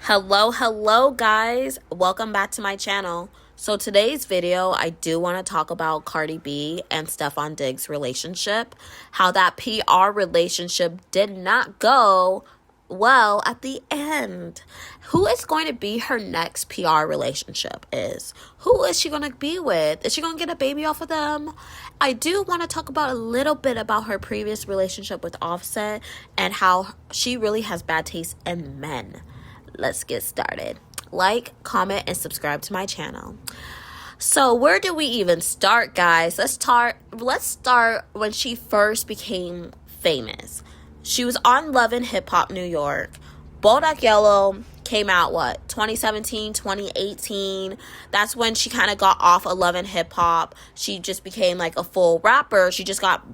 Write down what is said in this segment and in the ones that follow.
Hello guys, welcome back to my channel. So today's video, I do want to talk about Cardi B and Stefon Diggs relationship, how that PR relationship did not go well at the end. Who is going to be her next PR relationship who is she going to be with? Is she going to get a baby off of them? I do want to talk about a little bit about her previous relationship with Offset and how she really has bad taste in men. Let's get started. Like, comment, and subscribe to my channel. So where do we even start, guys? Let's start when she first became famous. She was on Love and Hip Hop New York. Bodak Yellow came out, 2017, 2018. That's when she kind of got off of Love and Hip Hop. She just became like a full rapper. She just got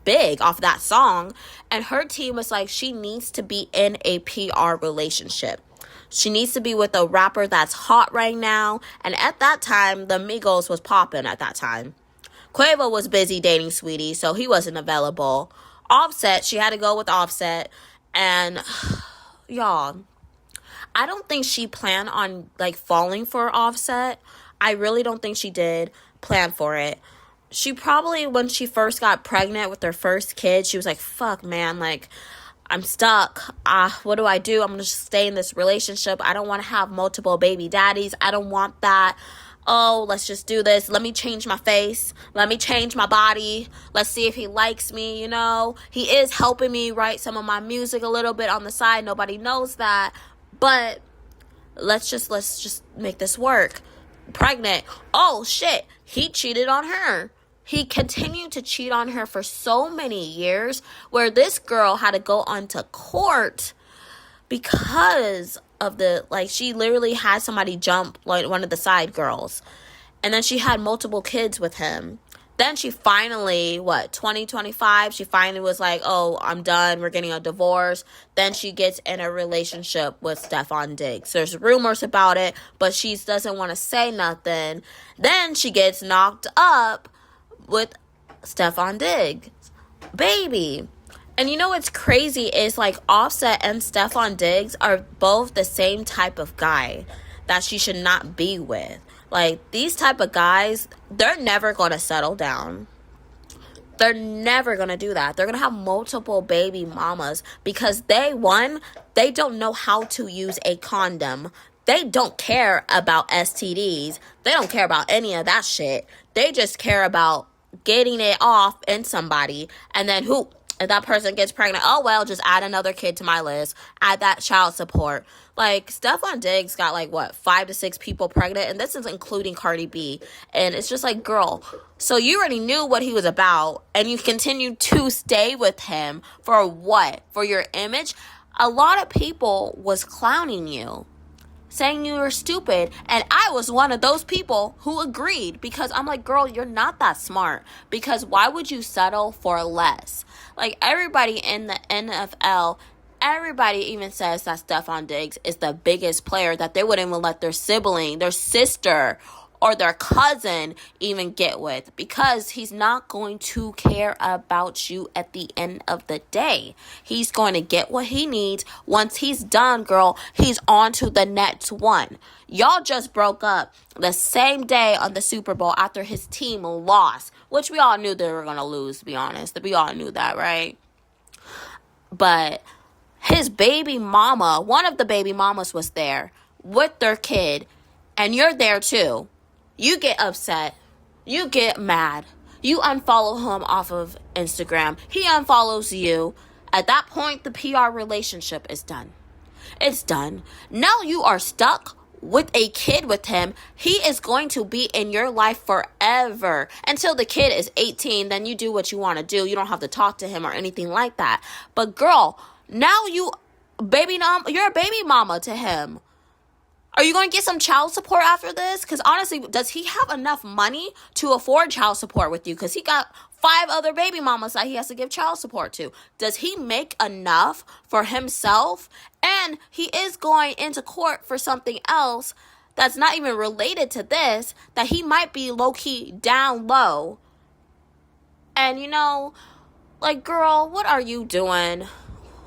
big off that song. And her team was like, she needs to be in a PR relationship. She needs to be with a rapper that's hot right now. And at that time, the Migos was popping at that time. Quavo was busy dating Sweetie, so he wasn't available. Offset, she had to go with Offset. And y'all, I don't think she planned on falling for Offset. I really don't think she did plan for it. She probably, when she first got pregnant with her first kid, she was like, fuck, man, I'm stuck. What do I do? I'm going to stay in this relationship. I don't want to have multiple baby daddies. I don't want that. Oh, let's just do this. Let me change my face. Let me change my body. Let's see if he likes me, He is helping me write some of my music a little bit on the side. Nobody knows that. But let's just make this work. Pregnant. Oh, shit. He cheated on her. He continued to cheat on her for so many years, where this girl had to go onto court because of she literally had somebody jump one of the side girls. And then she had multiple kids with him. Then she finally, 2025, she finally was like, oh, I'm done. We're getting a divorce. Then she gets in a relationship with Stefon Diggs. There's rumors about it, but she doesn't want to say nothing. Then she gets knocked up with Stefon Diggs baby. And what's crazy is Offset and Stefon Diggs are both the same type of guy that she should not be with. These type of guys, they're never going to settle down. They're never going to do that. They're going to have multiple baby mamas because they don't know how to use a condom. They don't care about STDs. They don't care about any of that shit. They just care about getting it off in somebody. And then if that person gets pregnant, oh well, just add another kid to my list. Add that child support. Stefon Diggs got 5 to 6 people pregnant, and this is including Cardi B. And it's just girl, so you already knew what he was about, and you continued to stay with him for what? For your image? A lot of people was clowning you, saying you were stupid, and I was one of those people who agreed, because I'm like, girl, you're not that smart, because why would you settle for less? Everybody in the NFL, everybody even says that Stefon Diggs is the biggest player, that they wouldn't even let their sibling, their sister, or their cousin even get with, because he's not going to care about you at the end of the day. He's going to get what he needs. Once he's done, girl, he's on to the next one. Y'all just broke up the same day on the Super Bowl after his team lost, which we all knew they were going to lose, to be honest. We all knew that, right? But his baby mama, one of the baby mamas was there with their kid, and you're there too. You get upset. You get mad. You unfollow him off of Instagram. He unfollows you. At that point, the PR relationship is done. It's done. Now you are stuck with a kid with him. He is going to be in your life forever until the kid is 18. Then you do what you want to do. You don't have to talk to him or anything like that. But girl, now you're a baby mama to him. Are you going to get some child support after this? Because honestly, does he have enough money to afford child support with you? Because he got 5 other baby mamas that he has to give child support to. Does he make enough for himself? And he is going into court for something else that's not even related to this, that he might be low-key down low. And girl, what are you doing?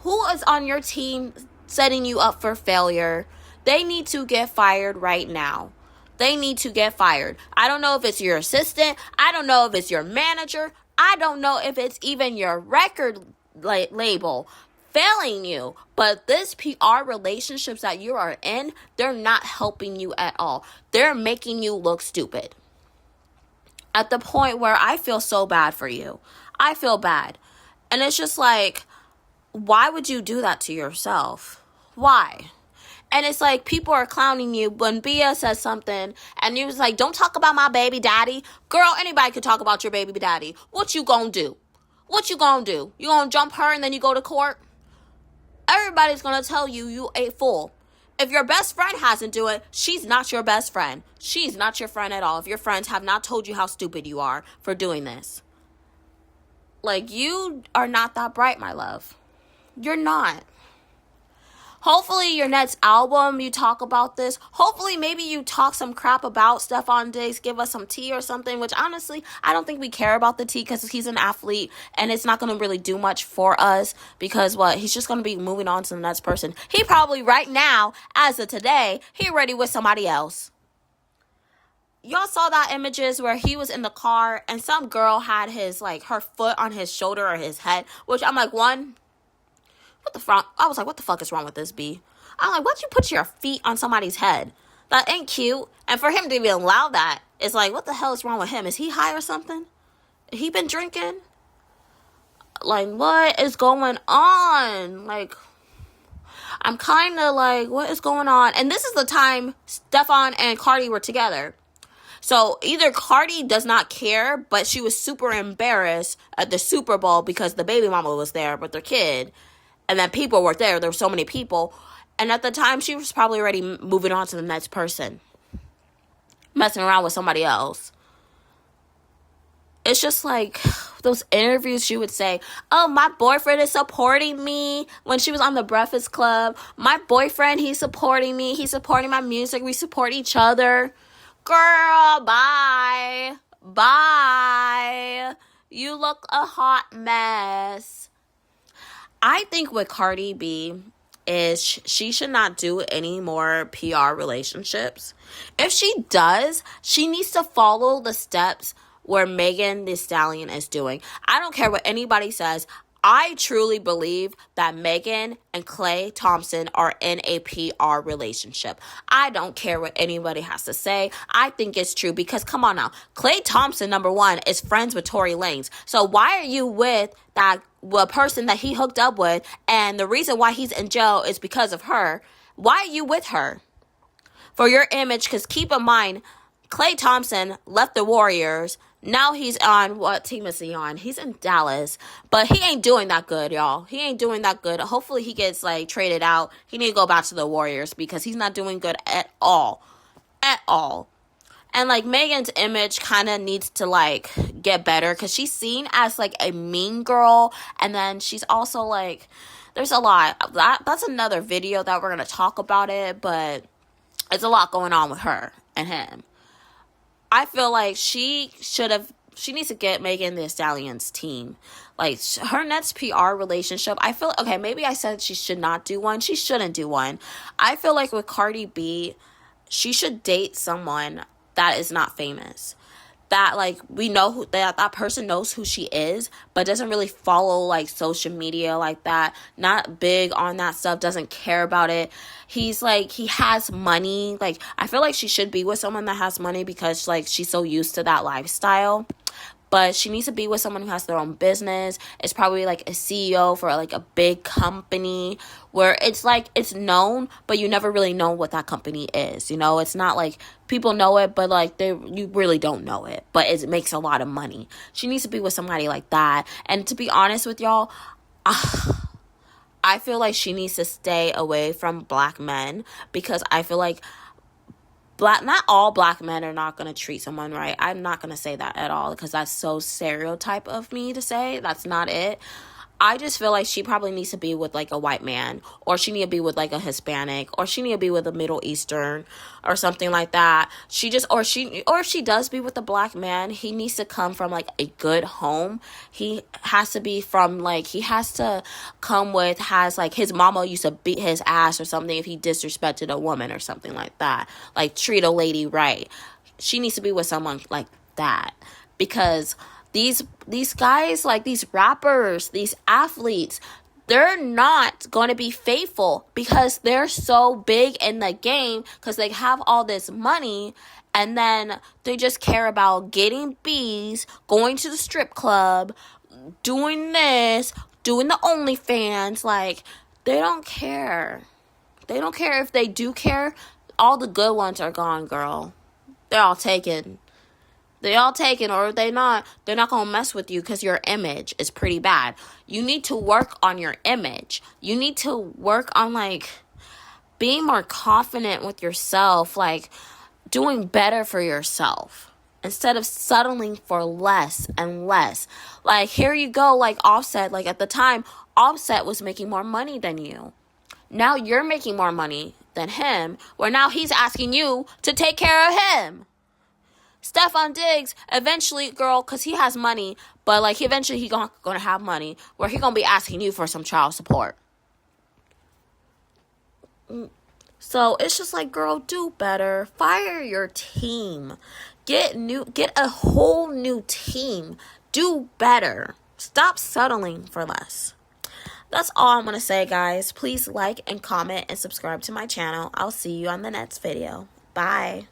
Who is on your team setting you up for failure? They need to get fired right now. They need to get fired. I don't know if it's your assistant. I don't know if it's your manager. I don't know if it's even your record label failing you. But this PR relationships that you are in, they're not helping you at all. They're making you look stupid. At the point where I feel so bad for you. I feel bad. And it's just like, why would you do that to yourself? Why? And it's like people are clowning you when Bia says something and you was like, don't talk about my baby daddy. Girl, anybody could talk about your baby daddy. What you gonna do? What you gonna do? You gonna jump her and then you go to court? Everybody's gonna tell you you a fool. If your best friend hasn't do it, she's not your best friend. She's not your friend at all. If your friends have not told you how stupid you are for doing this. Like, you are not that bright, my love. You're not. Hopefully your next album, you talk about this. Hopefully maybe you talk some crap about Stefon Diggs, give us some tea or something, which honestly, I don't think we care about the tea because he's an athlete and it's not going to really do much for us because he's just going to be moving on to the next person. He probably right now, as of today, he already with somebody else. Y'all saw that images where he was in the car and some girl had her foot on his shoulder or his head, which I'm like, what the fuck? I was like, what the fuck is wrong with this, B? I'm like, why'd you put your feet on somebody's head? That ain't cute. And for him to even allow that, it's like, what the hell is wrong with him? Is he high or something? He been drinking? Like, what is going on? Like, I'm kind of like, what is going on? And this is the time Stefon and Cardi were together. So either Cardi does not care, but she was super embarrassed at the Super Bowl because the baby mama was there with their kid. And then people were there. There were so many people. And at the time, she was probably already moving on to the next person. Messing around with somebody else. It's just like those interviews she would say, oh, my boyfriend is supporting me. When she was on the Breakfast Club, my boyfriend, he's supporting me. He's supporting my music. We support each other. Girl, bye. Bye. You look a hot mess. I think with Cardi B is she should not do any more PR relationships. If she does, she needs to follow the steps where Megan Thee Stallion is doing. I don't care what anybody says. I truly believe that Megan and Klay Thompson are in a PR relationship. I don't care what anybody has to say. I think it's true because, come on now, Klay Thompson, number one, is friends with Tory Lanez. So why are you with that person that he hooked up with, and the reason why he's in jail is because of her? Why are you with her? For your image, because keep in mind, Klay Thompson left the Warriors. Now he's on, what team is he on? He's in Dallas. But he ain't doing that good, y'all. He ain't doing that good. Hopefully he gets, traded out. He need to go back to the Warriors because he's not doing good at all. At all. And, Megan's image kind of needs to, get better because she's seen as, a mean girl. And then she's also, there's a lot. That's another video that we're going to talk about it. But it's a lot going on with her and him. I feel like she needs to get Megan Thee Stallion's team. Her next PR relationship, I feel, okay, maybe I said she should not do one. She shouldn't do one. I feel like with Cardi B, she should date someone that is not famous. That, we know that person knows who she is, but doesn't really follow, social media like that. Not big on that stuff, doesn't care about it. He's, he has money. I feel like she should be with someone that has money because, she's so used to that lifestyle. But she needs to be with someone who has their own business. It's probably, a CEO for, a big company where it's, it's known, but you never really know what that company is. You know, it's not, people know it, but, you really don't know it. But it makes a lot of money. She needs to be with somebody like that. And to be honest with y'all, I feel like she needs to stay away from black men because I feel like not all black men are not going to treat someone right. I'm not going to say that at all because that's so stereotype of me to say. That's not it. I just feel like she probably needs to be with like a white man, or she need to be with like a Hispanic, or she need to be with a Middle Eastern or something like that. Or if she does be with a black man, he needs to come from like a good home. He has to be from like, he has to come with, has like his mama used to beat his ass or something if he disrespected a woman or something like that. Like treat a lady right. She needs to be with someone like that, because these guys, like these rappers, these athletes, they're not going to be faithful because they're so big in the game, because they have all this money, and then they just care about getting bees, going to the strip club, doing this, doing the OnlyFans. Like, they don't care. They don't care. If they do care, all the good ones are gone, girl. They're all taken. Or they're not going to mess with you because your image is pretty bad. You need to work on your image. You need to work on, like, being more confident with yourself, like, doing better for yourself instead of settling for less and less. Like, here you go, like Offset, like at the time, Offset was making more money than you. Now you're making more money than him, where now he's asking you to take care of him. Stefon Diggs, eventually, girl, because he has money, but like eventually he's gonna have money where he's gonna be asking you for some child support. So it's just like, girl, do better. Fire your team. Get a whole new team. Do better. Stop settling for less. That's all I'm gonna say, guys. Please like and comment and subscribe to my channel. I'll see you on the next video. Bye.